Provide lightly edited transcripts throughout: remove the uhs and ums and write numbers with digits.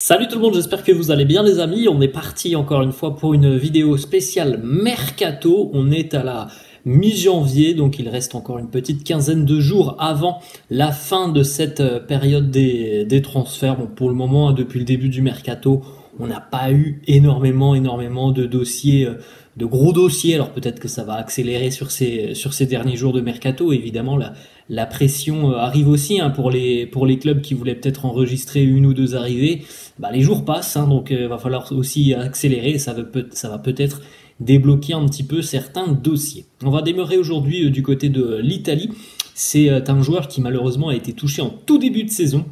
Salut tout le monde, j'espère que vous allez bien les amis. On est parti encore une fois pour une vidéo spéciale Mercato. On est à la mi-janvier, donc il reste encore une petite quinzaine de jours avant la fin de cette période des transferts. Bon, pour le moment, depuis le début du Mercato, on n'a pas eu énormément de dossiers, de gros dossiers. Alors peut-être que ça va accélérer sur ces derniers jours de Mercato. Évidemment, la pression arrive aussi pour les clubs qui voulaient peut-être enregistrer une ou deux arrivées. Bah, les jours passent, donc va falloir aussi accélérer. Ça va peut-être débloquer un petit peu certains dossiers. On va démarrer aujourd'hui du côté de l'Italie. C'est un joueur qui malheureusement a été touché en tout début de saison.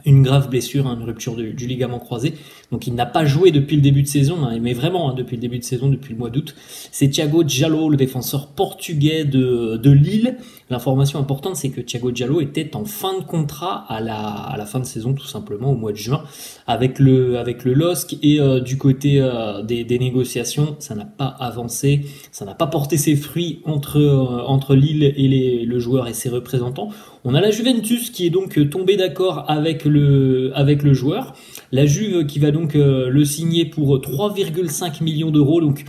Une grave blessure, une rupture du ligament croisé. Donc il n'a pas joué depuis le début de saison, mais vraiment depuis le début de saison, depuis le mois d'août. C'est Thiago Diallo, le défenseur portugais de Lille. L'information importante, c'est que Thiago Diallo était en fin de contrat à la fin de saison, tout simplement, au mois de juin, avec le LOSC. Et du côté des négociations, ça n'a pas avancé, ça n'a pas porté ses fruits entre Lille et le joueur et ses représentants. On a la Juventus qui est donc tombée d'accord avec le joueur. La Juve qui va donc le signer pour 3,5 millions d'euros. Donc,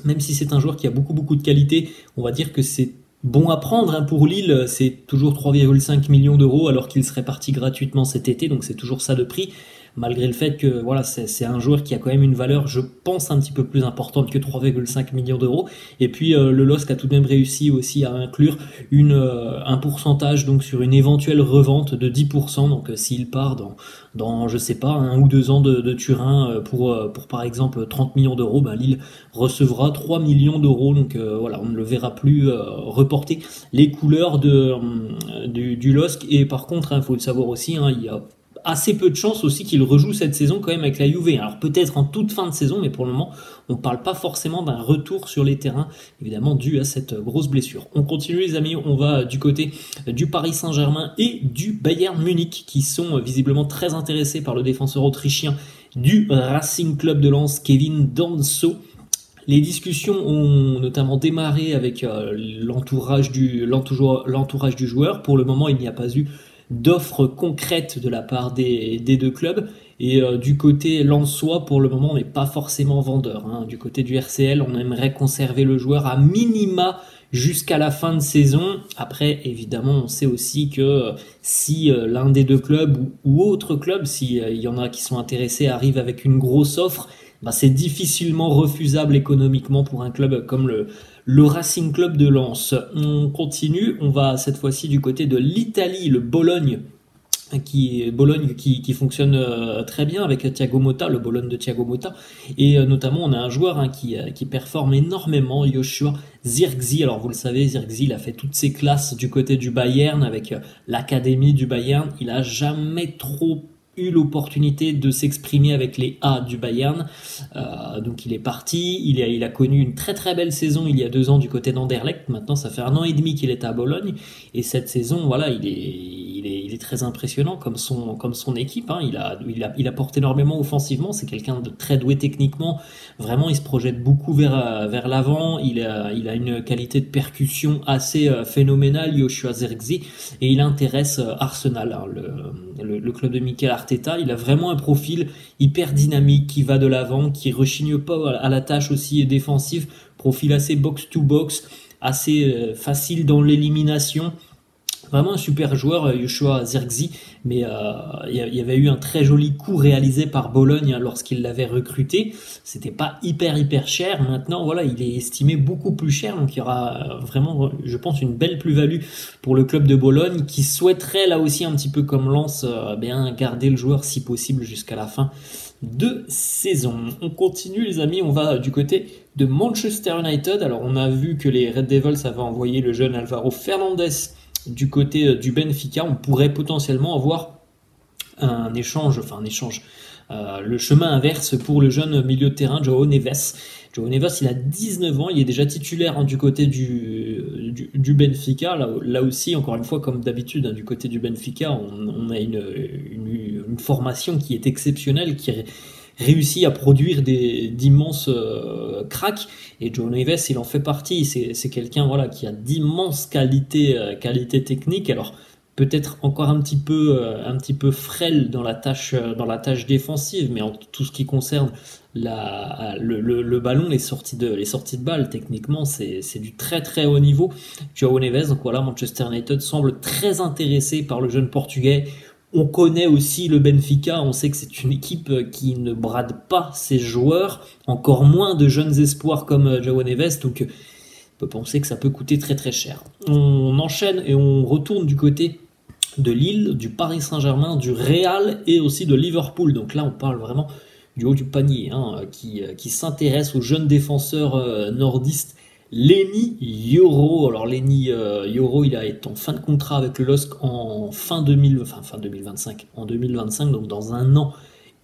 même si c'est un joueur qui a beaucoup de qualité, on va dire que c'est bon à prendre pour Lille. C'est toujours 3,5 millions d'euros alors qu'il serait parti gratuitement cet été. Donc, c'est toujours ça de prix. Malgré le fait que voilà, c'est un joueur qui a quand même une valeur, je pense, un petit peu plus importante que 3,5 millions d'euros. Et puis le LOSC a tout de même réussi aussi à inclure un pourcentage donc sur une éventuelle revente de 10%. Donc s'il part dans je sais pas 1 ou 2 ans de Turin pour par exemple 30 millions d'euros, Lille recevra 3 millions d'euros. Donc voilà, on ne le verra plus reporter les couleurs du LOSC. Et par contre, il faut le savoir aussi, il y a assez peu de chances aussi qu'il rejoue cette saison quand même avec la Juve. Alors peut-être en toute fin de saison, mais pour le moment, on ne parle pas forcément d'un retour sur les terrains, évidemment dû à cette grosse blessure. On continue les amis, on va du côté du Paris Saint-Germain et du Bayern Munich qui sont visiblement très intéressés par le défenseur autrichien du Racing Club de Lens, Kevin Danso. Les discussions ont notamment démarré avec l'entourage du joueur. Pour le moment, il n'y a pas eu d'offres concrètes de la part des deux clubs. Et du côté lensois, pour le moment, on n'est pas forcément vendeur. Du côté du RCL, on aimerait conserver le joueur à minima jusqu'à la fin de saison. Après, évidemment, on sait aussi que si l'un des deux clubs ou autre club, s'il y en a qui sont intéressés, arrive avec une grosse offre, c'est difficilement refusable économiquement pour un club comme le Racing Club de Lens. On continue, on va cette fois-ci du côté de l'Italie, le Bologne qui fonctionne très bien avec Thiago Motta, le Bologne de Thiago Motta. Et notamment, on a un joueur qui performe énormément, Joshua Zirkzee. Alors vous le savez, Zirkzee, il a fait toutes ses classes du côté du Bayern avec l'académie du Bayern. Il a jamais trop eu l'opportunité de s'exprimer avec les A du Bayern, donc il est parti, il a connu une très belle saison il y a 2 ans du côté d'Anderlecht. Maintenant ça fait 1 an et demi qu'il est à Bologne, et cette saison voilà, il est très impressionnant comme son équipe, il apporte énormément offensivement, c'est quelqu'un de très doué techniquement, vraiment il se projette beaucoup vers l'avant, il a une qualité de percussion assez phénoménale, Joshua Zirkzee, et il intéresse Arsenal, le club de Mikel Arteta. Il a vraiment un profil hyper dynamique qui va de l'avant, qui rechigne pas à la tâche aussi défensive, profil assez box-to-box, assez facile dans l'élimination. Vraiment un super joueur, Joshua Zirkzee, mais il y avait eu un très joli coup réalisé par Bologne lorsqu'il l'avait recruté. C'était pas hyper cher. Maintenant, voilà, il est estimé beaucoup plus cher, donc il y aura vraiment, je pense, une belle plus-value pour le club de Bologne qui souhaiterait là aussi un petit peu comme Lens garder le joueur si possible jusqu'à la fin de saison. On continue les amis, on va du côté de Manchester United. Alors on a vu que les Red Devils avaient envoyé le jeune Alvaro Fernandez du côté du Benfica. On pourrait potentiellement avoir un échange, le chemin inverse pour le jeune milieu de terrain João Neves. João Neves, il a 19 ans, il est déjà titulaire du côté du Benfica. Là aussi, encore une fois, comme d'habitude, du côté du Benfica, on a une formation qui est exceptionnelle, qui réussit à produire d'immenses cracks, et João Neves il en fait partie. C'est quelqu'un voilà qui a d'immenses qualités techniques. Alors peut-être encore un petit peu frêle dans la tâche défensive, mais en tout ce qui concerne le ballon, les sorties de balles, techniquement, c'est du très très haut niveau. João Neves, donc voilà, Manchester United semble très intéressé par le jeune portugais. On connaît aussi le Benfica, on sait que c'est une équipe qui ne brade pas ses joueurs, encore moins de jeunes espoirs comme João Neves, donc on peut penser que ça peut coûter très très cher. On enchaîne et on retourne du côté de Lille, du Paris Saint-Germain, du Real et aussi de Liverpool. Donc là, on parle vraiment du haut du panier, qui s'intéresse aux jeunes défenseurs nordistes. Lenny Yoro. Alors Lenny Yoro, il est en fin de contrat avec le LOSC en fin 2025, donc dans un an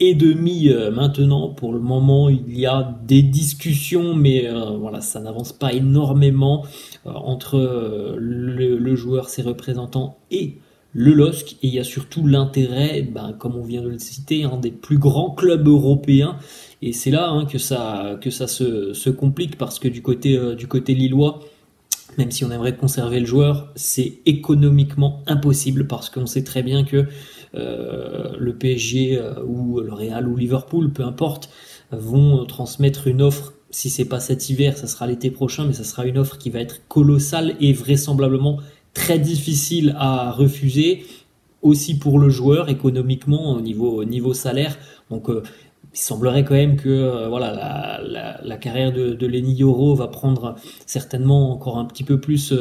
et demi maintenant. Pour le moment, il y a des discussions, mais voilà, ça n'avance pas énormément entre le joueur, ses représentants et le LOSC, et il y a surtout l'intérêt, comme on vient de le citer, des plus grands clubs européens, et c'est là que ça se complique, parce que du côté lillois, même si on aimerait conserver le joueur, c'est économiquement impossible, parce qu'on sait très bien que le PSG ou le Real ou Liverpool, peu importe, vont transmettre une offre. Si c'est pas cet hiver, ça sera l'été prochain, mais ça sera une offre qui va être colossale et vraisemblablement très difficile à refuser, aussi pour le joueur économiquement au niveau salaire. Donc il semblerait quand même que voilà, la carrière de Lenny Yoro va prendre certainement encore un petit peu plus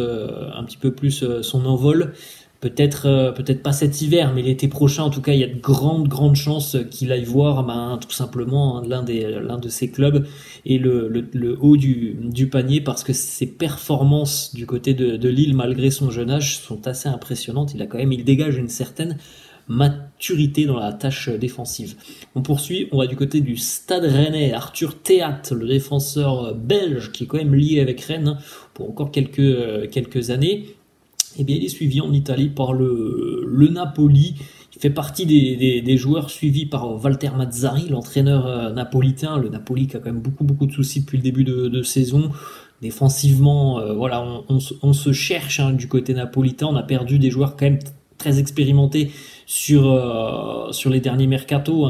son envol. Peut-être pas cet hiver, mais l'été prochain, en tout cas, il y a de grandes chances qu'il aille voir tout simplement l'un de ses clubs et le haut du panier, parce que ses performances du côté de Lille, malgré son jeune âge, sont assez impressionnantes. Il dégage une certaine maturité dans la tâche défensive. On poursuit, on va du côté du Stade Rennais. Arthur Théat, le défenseur belge, qui est quand même lié avec Rennes pour encore quelques années. Eh bien, il est suivi en Italie par le Napoli. Il fait partie des joueurs suivis par Walter Mazzarri, l'entraîneur napolitain. Le Napoli qui a quand même beaucoup de soucis depuis le début de saison. Défensivement, voilà, on se cherche du côté napolitain. On a perdu des joueurs quand même très expérimentés sur les derniers mercato,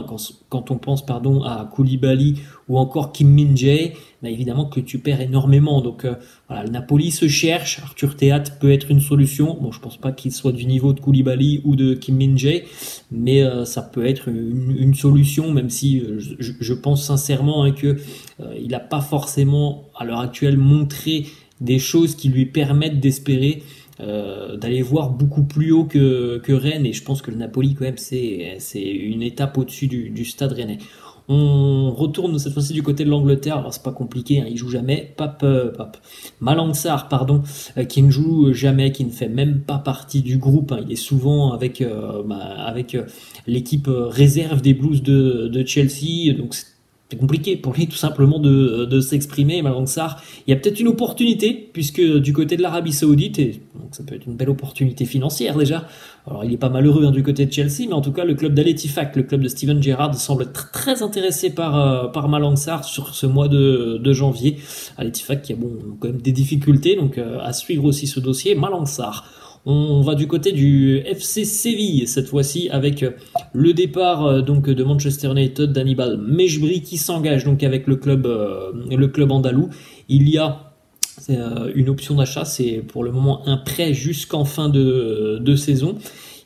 quand on pense à Koulibaly ou encore Kim Min-jae, évidemment que tu perds énormément. Donc voilà, le Napoli se cherche. Arthur Théat peut être une solution. Bon, je pense pas qu'il soit du niveau de Koulibaly ou de Kim Min-jae, mais ça peut être une solution, même si je pense sincèrement que il n'a pas forcément à l'heure actuelle montré des choses qui lui permettent d'espérer d'aller voir beaucoup plus haut que Rennes, et je pense que le Napoli quand même c'est une étape au-dessus du Stade Rennais. On retourne cette fois-ci du côté de l'Angleterre. Alors c'est pas compliqué, il joue jamais. Malang Sarr, qui ne joue jamais, qui ne fait même pas partie du groupe. Il est souvent avec l'équipe réserve des Blues de Chelsea, donc c'est compliqué pour lui tout simplement de s'exprimer. Malang Sarr, il y a peut-être une opportunité, puisque du côté de l'Arabie Saoudite, et donc ça peut être une belle opportunité financière déjà. Alors il est pas malheureux du côté de Chelsea, mais en tout cas le club d'Al Ettifaq, le club de Steven Gerrard, semble être très intéressé par Malang Sarr sur ce mois de janvier. Al Ettifaq qui a quand même des difficultés, donc à suivre aussi ce dossier. Malang Sarr. On va du côté du FC Séville cette fois-ci, avec le départ de Manchester United d'Hannibal Mejbri, qui s'engage donc avec le club andalou. Il y a une option d'achat, c'est pour le moment un prêt jusqu'en fin de saison.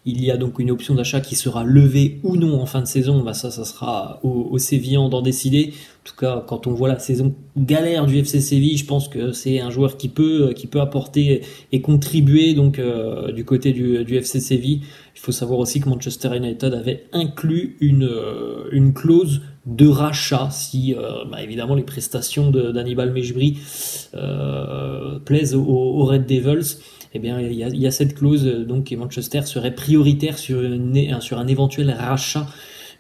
Il y a donc une option d'achat qui sera levée ou non en fin de saison. Ça sera aux Sévillans d'en décider. En tout cas, quand on voit la saison galère du FC Séville, je pense que c'est un joueur qui peut apporter et contribuer donc du côté du FC Séville. Il faut savoir aussi que Manchester United avait inclus une clause de rachat si évidemment les prestations d'Hannibal Mejbri plaisent aux Red Devils. Eh bien, il y a cette clause, donc, et Manchester serait prioritaire sur un éventuel rachat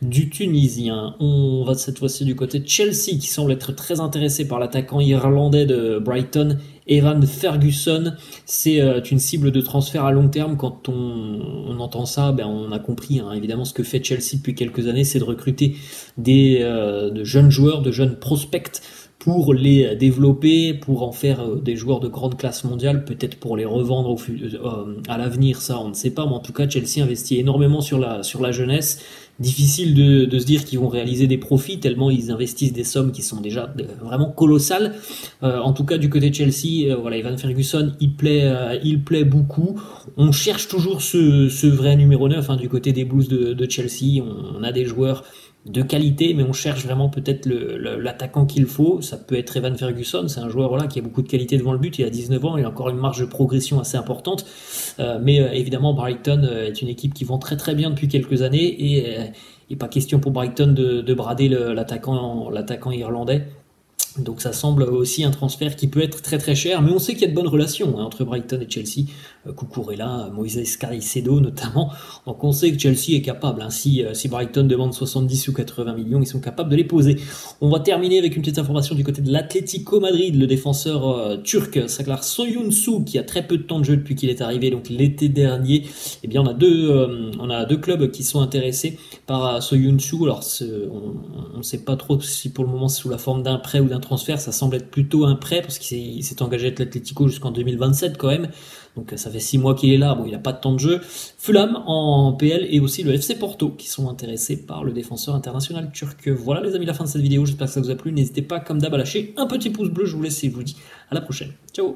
du Tunisien. On va cette fois-ci du côté de Chelsea, qui semble être très intéressé par l'attaquant irlandais de Brighton, Evan Ferguson. C'est une cible de transfert à long terme. Quand on entend ça, on a compris évidemment ce que fait Chelsea depuis quelques années, c'est de recruter de jeunes joueurs, de jeunes prospects pour les développer, pour en faire des joueurs de grande classe mondiale, peut-être pour les revendre à l'avenir, ça on ne sait pas, mais en tout cas Chelsea investit énormément sur la jeunesse. Difficile de se dire qu'ils vont réaliser des profits tellement ils investissent des sommes qui sont déjà vraiment colossales. En tout cas du côté de Chelsea, voilà, Evan Ferguson il plaît beaucoup. On cherche toujours ce vrai numéro 9 hein, du côté des Blues de Chelsea. On a des joueurs de qualité, mais on cherche vraiment peut-être l'attaquant qu'il faut. Ça peut être Evan Ferguson, c'est un joueur voilà, qui a beaucoup de qualité devant le but, il a 19 ans, il a encore une marge de progression assez importante. Mais évidemment, Brighton est une équipe qui vend très très bien depuis quelques années et pas question pour Brighton de brader l'attaquant irlandais. Donc ça semble aussi un transfert qui peut être très très cher, mais on sait qu'il y a de bonnes relations hein, entre Brighton et Chelsea, Cucurella, Moises Caicedo notamment, donc on sait que Chelsea est capable, hein, si Brighton demande 70 ou 80 millions, ils sont capables de les poser. On va terminer avec une petite information du côté de l'Atlético Madrid, le défenseur turc Serdar Soyuncu, qui a très peu de temps de jeu depuis qu'il est arrivé, donc l'été dernier, eh bien on a deux clubs qui sont intéressés par Soyuncu, alors on ne sait pas trop si pour le moment c'est sous la forme d'un prêt ou d'un transfert, ça semble être plutôt un prêt parce qu'il s'est engagé avec l'Atlético jusqu'en 2027 quand même, donc ça fait 6 mois qu'il est là, bon il n'a pas de temps de jeu. Fulham en PL et aussi le FC Porto qui sont intéressés par le défenseur international turc. Voilà les amis, la fin de cette vidéo, j'espère que ça vous a plu, n'hésitez pas comme d'hab à lâcher un petit pouce bleu, je vous laisse et je vous dis à la prochaine, ciao.